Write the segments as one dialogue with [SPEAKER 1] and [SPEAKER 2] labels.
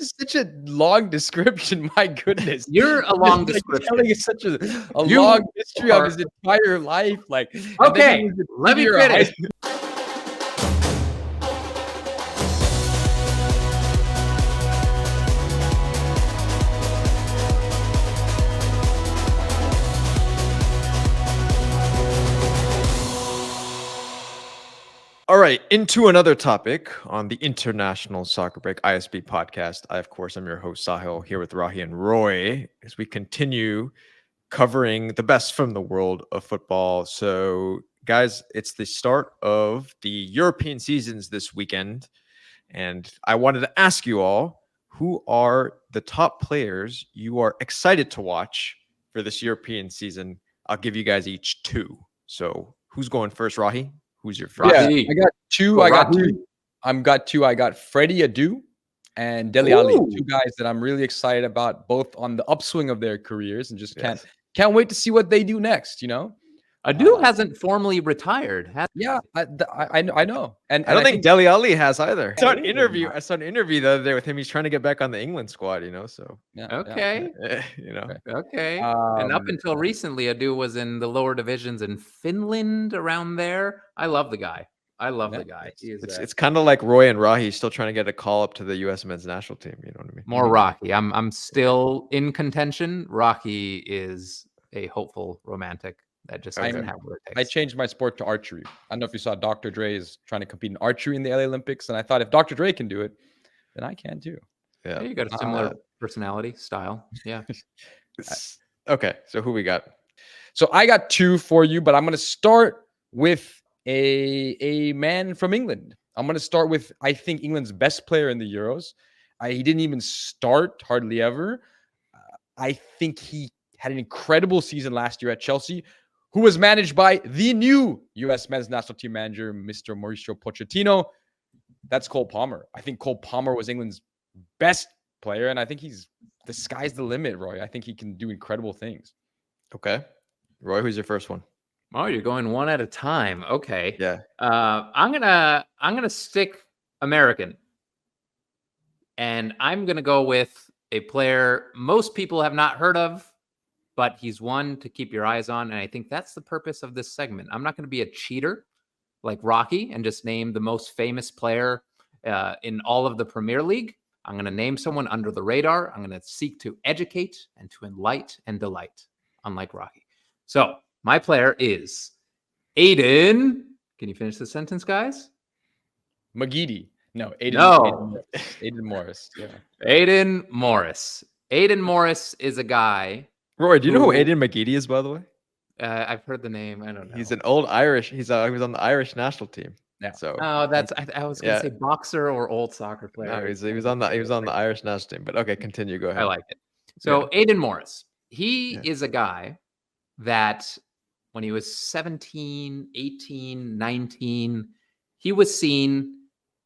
[SPEAKER 1] is such a long description. My goodness.
[SPEAKER 2] You're a long
[SPEAKER 1] Just,
[SPEAKER 2] description.
[SPEAKER 1] telling us such a
[SPEAKER 2] You
[SPEAKER 1] long history of
[SPEAKER 2] are-
[SPEAKER 1] his entire life. Like, and then
[SPEAKER 2] Okay,
[SPEAKER 1] he was a
[SPEAKER 2] let me
[SPEAKER 1] junior high
[SPEAKER 2] finish.
[SPEAKER 1] school- All right, into another topic on the International Soccer Break ISB podcast. I, of course, am your host, Sahil, here with Rahi and Roy as we continue covering the best from the world of football. So, guys, it's the start of the European seasons this weekend. And I wanted to ask you all, who are the top players you are excited to watch for this European season? I'll give you guys each two. So, who's going first, Rahi? Who's your first? Yeah,
[SPEAKER 2] Rahi.
[SPEAKER 1] I got two.
[SPEAKER 2] Go,
[SPEAKER 1] I got
[SPEAKER 2] Rahi.
[SPEAKER 1] two. Got two. I got Freddie Adu and Dele Alli,
[SPEAKER 2] Ooh.
[SPEAKER 1] two guys that I'm really excited about, both on the upswing of their careers, and just
[SPEAKER 2] Yes.
[SPEAKER 1] can't wait to see what they do next. You know,
[SPEAKER 2] Adu hasn't formally retired.
[SPEAKER 1] yeah, I know, and
[SPEAKER 3] I don't think Dele Alli has either.
[SPEAKER 1] I saw an interview the other day with him. He's trying to get back on the England squad. You know, so yeah,
[SPEAKER 2] Okay.
[SPEAKER 3] You know,
[SPEAKER 2] Okay. And up
[SPEAKER 1] Um,
[SPEAKER 2] until recently, Adu was in the lower divisions in Finland, around there. I love the guy. I love
[SPEAKER 1] Yeah,
[SPEAKER 2] the guy. He is
[SPEAKER 3] it's kind of like Roy and Rahi still trying to get a call up to the U.S. men's national team. You know what I mean?
[SPEAKER 2] more Rocky. I'm still in contention. Rocky is a hopeful romantic that just
[SPEAKER 1] I
[SPEAKER 2] doesn't
[SPEAKER 1] know.
[SPEAKER 2] have what it
[SPEAKER 1] I
[SPEAKER 2] takes.
[SPEAKER 1] changed my sport to archery. I don't know if you saw Dr. Dre is trying to compete in archery in the LA Olympics, and I thought if Dr. Dre can do it, then I can too.
[SPEAKER 3] Yeah.
[SPEAKER 2] Yeah, you got a similar personality style. Yeah.
[SPEAKER 3] Okay, so who we got?
[SPEAKER 1] So I got two for you, but I'm going to start with a man from England. I'm going to start with, I think, England's best player in the Euros. He didn't even start hardly ever. I think he had an incredible season last year at Chelsea, who was managed by the new U.S. men's national team manager, Mr. Mauricio Pochettino. That's Cole Palmer. I think Cole Palmer was England's best player, and I think the sky's the limit, Roy. I think he can do incredible things.
[SPEAKER 3] Okay, Roy, who's your first one?
[SPEAKER 2] Oh, you're going one at a time. Okay.
[SPEAKER 3] Yeah.
[SPEAKER 2] I'm gonna stick American, and I'm gonna go with a player most people have not heard of, but he's one to keep your eyes on, and I think that's the purpose of this segment. I'm not going to be a cheater like Rocky and just name the most famous player in all of the Premier League. I'm going to name someone under the radar. I'm going to seek to educate and to enlighten and delight, unlike Rocky. So my player is Aiden. Can you finish the sentence, guys?
[SPEAKER 1] McGeady. No, Aiden.
[SPEAKER 2] No.
[SPEAKER 1] Aiden Morris. Yeah.
[SPEAKER 2] Aiden Morris. Aiden Morris is a guy.
[SPEAKER 3] Roy, do you know who
[SPEAKER 2] Who-
[SPEAKER 3] Aiden McGeady is, by the way?
[SPEAKER 2] I've heard the name. I don't know.
[SPEAKER 3] He's an old Irish. He was on the Irish national team.
[SPEAKER 1] Yeah.
[SPEAKER 3] So
[SPEAKER 2] Oh, that's I was gonna
[SPEAKER 3] Yeah.
[SPEAKER 2] say boxer or old soccer player.
[SPEAKER 3] no, he was on the Irish national team. But okay, continue. Go ahead.
[SPEAKER 2] I like it. So Aiden Morris, he
[SPEAKER 3] Yeah.
[SPEAKER 2] is a guy that when he was 17, 18, 19, he was seen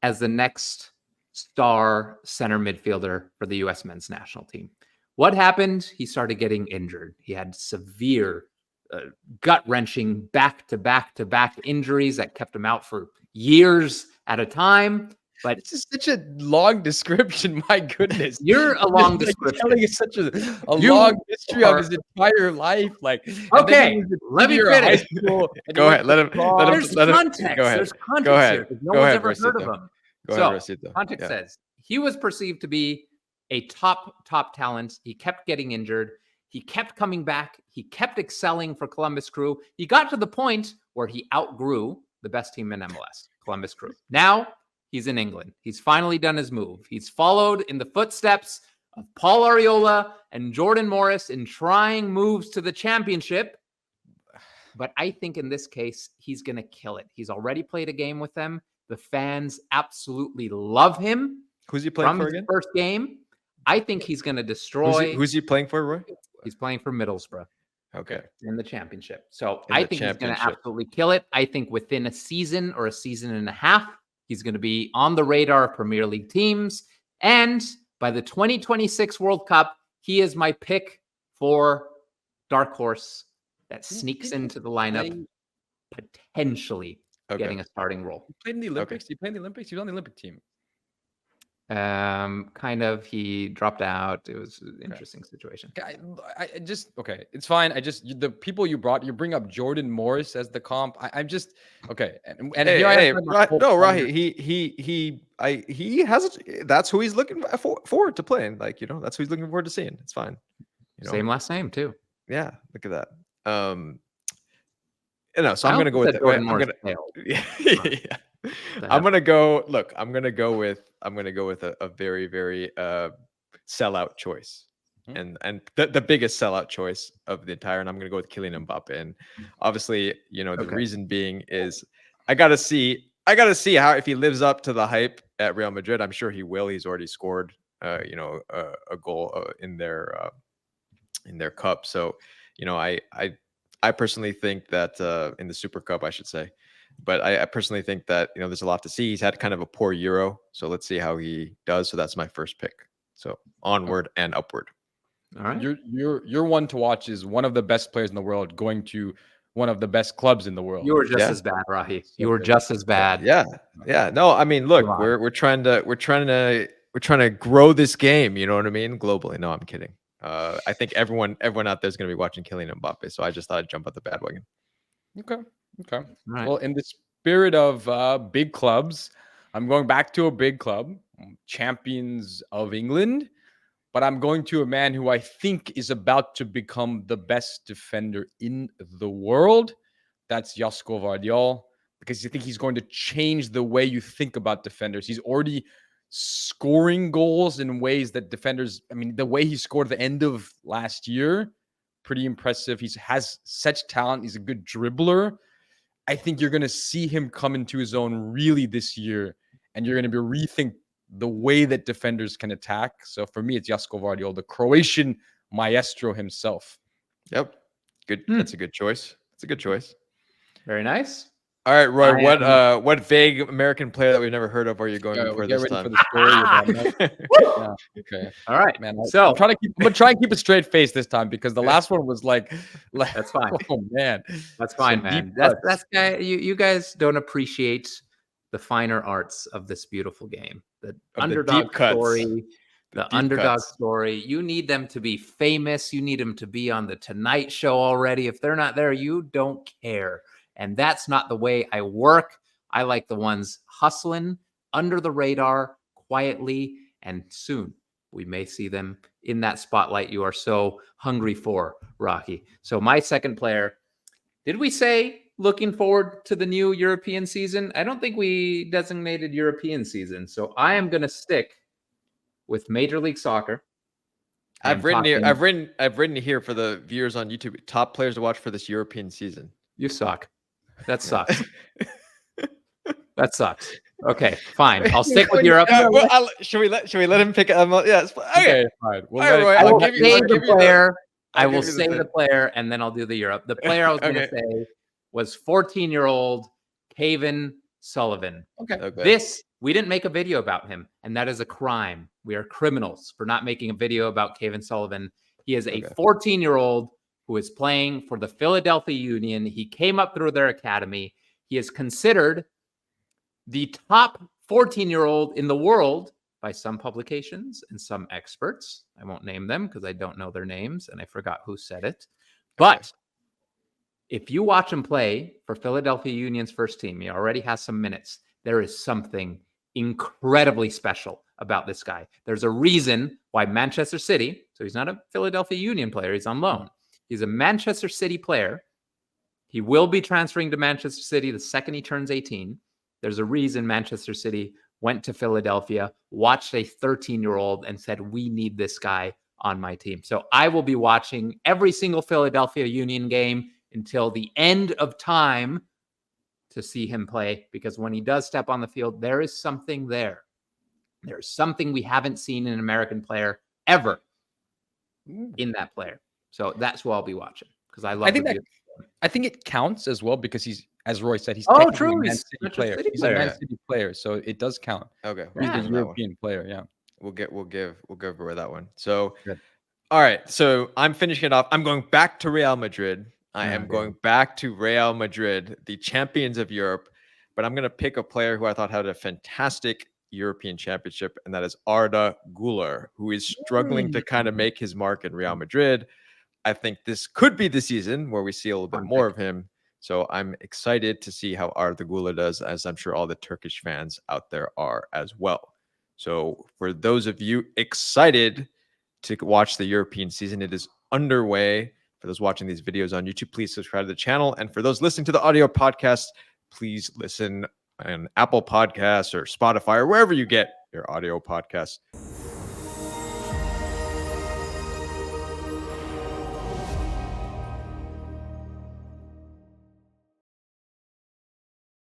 [SPEAKER 2] as the next star center midfielder for the U.S. men's national team. What happened? He started getting injured. He had severe gut-wrenching back-to-back injuries that kept him out for years at a time. But
[SPEAKER 1] It's just such a long description. My goodness.
[SPEAKER 2] you're a long
[SPEAKER 1] Just,
[SPEAKER 2] description.
[SPEAKER 1] telling us such a
[SPEAKER 2] You
[SPEAKER 1] long history
[SPEAKER 2] are-
[SPEAKER 1] of his entire life. Like, and
[SPEAKER 2] Okay,
[SPEAKER 1] then he was a
[SPEAKER 2] let me
[SPEAKER 1] junior in high
[SPEAKER 2] finish.
[SPEAKER 1] school, and he
[SPEAKER 3] Go
[SPEAKER 1] went
[SPEAKER 3] ahead,
[SPEAKER 1] to
[SPEAKER 3] let him-
[SPEAKER 1] college.
[SPEAKER 2] There's
[SPEAKER 3] let him-
[SPEAKER 2] context.
[SPEAKER 3] go ahead.
[SPEAKER 2] There's context
[SPEAKER 3] Go ahead.
[SPEAKER 2] here, 'cause no
[SPEAKER 3] Go
[SPEAKER 2] one's
[SPEAKER 3] ahead,
[SPEAKER 2] ever heard of
[SPEAKER 3] Rosito.
[SPEAKER 2] him.
[SPEAKER 3] Go
[SPEAKER 2] So,
[SPEAKER 3] ahead, Rosito.
[SPEAKER 2] Context
[SPEAKER 3] Yeah.
[SPEAKER 2] says he was perceived to be a top talent. He kept getting injured. He kept coming back. He kept excelling for Columbus Crew. He got to the point where he outgrew the best team in MLS, Columbus Crew. Now he's in England. He's finally done his move. He's followed in the footsteps of Paul Arriola and Jordan Morris in trying moves to the championship. But I think in this case, he's going to kill it. He's already played a game with them. The fans absolutely love him.
[SPEAKER 3] Who's he playing
[SPEAKER 2] From
[SPEAKER 3] for
[SPEAKER 2] his
[SPEAKER 3] again?
[SPEAKER 2] first game, I think he's going to destroy.
[SPEAKER 3] Who's he playing for, Roy?
[SPEAKER 2] He's playing for Middlesbrough
[SPEAKER 3] Okay.
[SPEAKER 2] in the championship. So
[SPEAKER 3] In
[SPEAKER 2] I
[SPEAKER 3] the
[SPEAKER 2] think he's going to
[SPEAKER 3] championship.
[SPEAKER 2] absolutely kill it. I think within a season or a season and a half, he's going to be on the radar of Premier League teams. And by the 2026 World Cup, he is my pick for dark horse that sneaks into the lineup, potentially
[SPEAKER 3] Okay.
[SPEAKER 2] getting a starting role.
[SPEAKER 1] He played in the Olympics. He played in the Olympics. He was on the Olympic team.
[SPEAKER 2] Kind of. He dropped out. It was an interesting situation.
[SPEAKER 4] I just okay. It's fine. The people you bring up Jordan Morris as the comp. I'm just okay. And
[SPEAKER 3] Hey,
[SPEAKER 4] here I
[SPEAKER 3] hey,
[SPEAKER 4] am. talking about
[SPEAKER 3] no,
[SPEAKER 4] Cole Palmer.
[SPEAKER 3] Rahi, he has. That's who he's looking forward to playing. Like, that's who he's looking forward to seeing. It's fine.
[SPEAKER 2] Same last name too.
[SPEAKER 3] Yeah, look at that. So
[SPEAKER 2] I
[SPEAKER 3] I'm gonna
[SPEAKER 2] don't
[SPEAKER 3] go
[SPEAKER 2] think
[SPEAKER 3] with
[SPEAKER 2] that Jordan
[SPEAKER 3] I'm
[SPEAKER 2] Morris
[SPEAKER 3] gonna
[SPEAKER 2] failed.
[SPEAKER 3] yeah.
[SPEAKER 2] The
[SPEAKER 3] I'm
[SPEAKER 2] hell?
[SPEAKER 3] gonna go. Look, I'm gonna go with a very, very sellout choice,
[SPEAKER 4] Mhm.
[SPEAKER 3] and the biggest sellout choice of the entire. And I'm gonna go with Kylian Mbappe. And obviously, the
[SPEAKER 2] Okay.
[SPEAKER 3] reason being is I gotta see how, if he lives up to the hype at Real Madrid. I'm sure he will. He's already scored a goal in their cup. So, I personally think that in the Super Cup, I should say. But I personally think that there's a lot to see. He's had kind of a poor Euro, so let's see how he does. So that's my first pick. So onward and upward.
[SPEAKER 2] All right.
[SPEAKER 4] Your one to watch is one of the best players in the world going to one of the best clubs in the world.
[SPEAKER 2] You were just
[SPEAKER 3] Yeah.
[SPEAKER 2] as bad, Rahi.
[SPEAKER 4] So
[SPEAKER 2] You were
[SPEAKER 4] good.
[SPEAKER 2] just as bad.
[SPEAKER 3] Yeah. No, I mean, look,
[SPEAKER 2] Come on.
[SPEAKER 3] we're trying to grow this game. You know what I mean? Globally. No, I'm kidding. I think everyone out there is going to be watching Kylian Mbappe. So I just thought I'd jump out the bandwagon.
[SPEAKER 4] Okay.
[SPEAKER 2] All right.
[SPEAKER 4] Well, in the spirit of big clubs, I'm going back to a big club, champions of England, but I'm going to a man who I think is about to become the best defender in the world. That's Josko Vardiol, because I think he's going to change the way you think about defenders. He's already scoring goals in ways that defenders, I mean, the way he scored at the end of last year, pretty impressive. He has such talent. He's a good dribbler. I think you're going to see him come into his own really this year, and you're going to be rethink the way that defenders can attack. So for me, it's Josko Vardiol, the Croatian maestro himself.
[SPEAKER 3] Yep. Good. That's a good choice. It's a good choice.
[SPEAKER 2] Very nice.
[SPEAKER 3] All right, Roy.
[SPEAKER 2] I
[SPEAKER 3] What vague American player that we've never heard of are you going for
[SPEAKER 4] Get
[SPEAKER 3] this
[SPEAKER 4] ready
[SPEAKER 3] time?
[SPEAKER 4] for the story about that. Yeah, okay,
[SPEAKER 2] All right.
[SPEAKER 4] man.
[SPEAKER 2] So
[SPEAKER 4] I'm gonna try and keep a straight face this time, because the last one was like
[SPEAKER 2] that's fine.
[SPEAKER 4] Oh man,
[SPEAKER 2] That's fine,
[SPEAKER 4] Some
[SPEAKER 2] man.
[SPEAKER 4] deep
[SPEAKER 2] That's
[SPEAKER 4] cuts.
[SPEAKER 2] guy. You guys don't appreciate the finer arts of this beautiful game. The
[SPEAKER 3] the
[SPEAKER 2] underdog
[SPEAKER 3] deep cuts.
[SPEAKER 2] story. The
[SPEAKER 3] deep
[SPEAKER 2] underdog
[SPEAKER 3] cuts.
[SPEAKER 2] story. You need them to be famous. You need them to be on the Tonight Show already. If they're not there, you don't care. And that's not the way I work. I like the ones hustling under the radar, quietly, and soon we may see them in that spotlight you are so hungry for, Rocky. So my second player, did we say looking forward to the new European season? I don't think we designated European season. So I am going to stick with Major League Soccer.
[SPEAKER 3] I've written here for the viewers on YouTube, top players to watch for this European season.
[SPEAKER 2] You suck. That sucks. That sucks. Okay, fine. I'll stick with Europe.
[SPEAKER 3] Should we let him pick? Yes.
[SPEAKER 4] Okay, fine. We'll
[SPEAKER 3] All right,
[SPEAKER 4] let it-
[SPEAKER 3] Roy,
[SPEAKER 2] I
[SPEAKER 3] I'll
[SPEAKER 2] will
[SPEAKER 3] give you-
[SPEAKER 2] say
[SPEAKER 3] I'll
[SPEAKER 2] the
[SPEAKER 3] give you the-
[SPEAKER 2] player. I
[SPEAKER 3] I'll
[SPEAKER 2] will
[SPEAKER 3] give you the
[SPEAKER 2] say
[SPEAKER 3] thing.
[SPEAKER 2] the player, and then I'll do the Europe. The player I was going to
[SPEAKER 3] Okay.
[SPEAKER 2] say was 14-year-old Kevin Sullivan.
[SPEAKER 4] Okay.
[SPEAKER 2] This, we didn't make a video about him, and that is a crime. We are criminals for not making a video about Kevin Sullivan. He is a
[SPEAKER 3] Okay.
[SPEAKER 2] 14-year-old who is playing for the Philadelphia Union. He came up through their academy. He is considered the top 14-year-old in the world by some publications and some experts. I won't name them because I don't know their names and I forgot who said it. But if you watch him play for Philadelphia Union's first team, he already has some minutes. There is something incredibly special about this guy. There's a reason why Manchester City, so he's not a Philadelphia Union player, he's on loan. He's a Manchester City player. He will be transferring to Manchester City the second he turns 18. There's a reason Manchester City went to Philadelphia, watched a 13-year-old and said, we need this guy on my team. So I will be watching every single Philadelphia Union game until the end of time to see him play, because when he does step on the field, there is something there. There's something we haven't seen in an American player ever in that player. So that's who I'll be watching, because I love
[SPEAKER 4] I think it counts as well, because he's, as Roy said, he's
[SPEAKER 2] Oh,
[SPEAKER 4] technically
[SPEAKER 2] true.
[SPEAKER 4] a Man
[SPEAKER 2] He's
[SPEAKER 4] City
[SPEAKER 2] Manchester
[SPEAKER 4] player.
[SPEAKER 2] City
[SPEAKER 4] He's
[SPEAKER 2] player.
[SPEAKER 4] a Man City player, so it does count.
[SPEAKER 3] Okay.
[SPEAKER 4] He's
[SPEAKER 2] Yeah.
[SPEAKER 4] a European player. Yeah.
[SPEAKER 3] We'll give Roy that one. So,
[SPEAKER 4] Good.
[SPEAKER 3] all right. So I'm finishing it off. I'm going back to Real Madrid. I am
[SPEAKER 4] Okay.
[SPEAKER 3] going back to Real Madrid, the champions of Europe. But I'm going to pick a player who I thought had a fantastic European Championship, and that is Arda Güler, who is struggling to kind of make his mark in Real Madrid. I think this could be the season where we see a little bit more of him. So I'm excited to see how Arda Güler does, as I'm sure all the Turkish fans out there are as well. So for those of you excited to watch the European season, it is underway. For those watching these videos on YouTube, please subscribe to the channel. And for those listening to the audio podcast, please listen on Apple Podcasts or Spotify or wherever you get your audio podcasts.